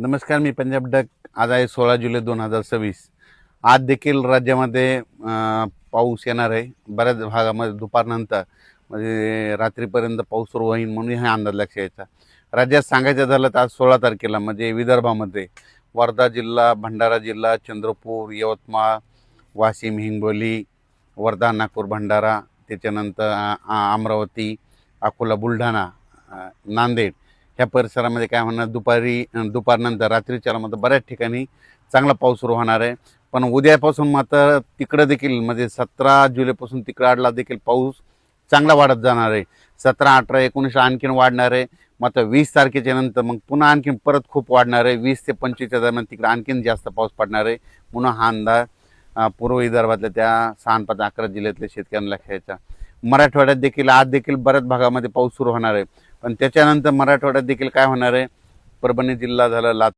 नमस्कार, मी पंजाब डक. आज आहे 16 जुलै 2026. आज देखील राज्यामध्ये पाऊस येणार आहे. बऱ्याच भागामध्ये दुपारनंतर म्हणजे रात्रीपर्यंत पाऊस सुरू होईल म्हणून हा अंदाज लक्षात यायचा. राज्यात सांगायचं झालं तर आज 16 तारखेला म्हणजे विदर्भामध्ये वर्धा जिल्हा, भंडारा जिल्हा, चंद्रपूर, यवतमाळ, वाशिम, हिंगोली, वर्धा, नागपूर, भंडारा, त्याच्यानंतर अमरावती, अकोला, बुलढाणा, नांदेड ह्या परिसरामध्ये काय होणार, दुपारनंतर रात्रीच्या मध्ये बऱ्याच ठिकाणी चांगला पाऊस सुरू होणार आहे. पण उद्यापासून मात्र तिकडं देखील म्हणजे 17 जुलैपासून तिकडं आडला देखील पाऊस चांगला वाढत जाणार आहे. 17, 18, 19 आणखीन वाढणार आहे. मात्र 20 तारखेच्या नंतर मग पुन्हा आणखीन परत खूप वाढणार आहे. 20 ते 25च्या दरम्यान तिकडे आणखीन जास्त पाऊस पडणार आहे. म्हणून हा अंदाज पूर्व विदर्भातल्या त्या 6, 5, 11 जिल्ह्यातल्या शेतकऱ्यांना लक्षायचा. मराठवाड्यात देखील आज देखील बऱ्याच भागामध्ये पाऊस सुरू होणार आहे. पण त्याच्यानंतर मराठवाड्यात देखील काय होणार आहे, परभणी जिल्हा झालं,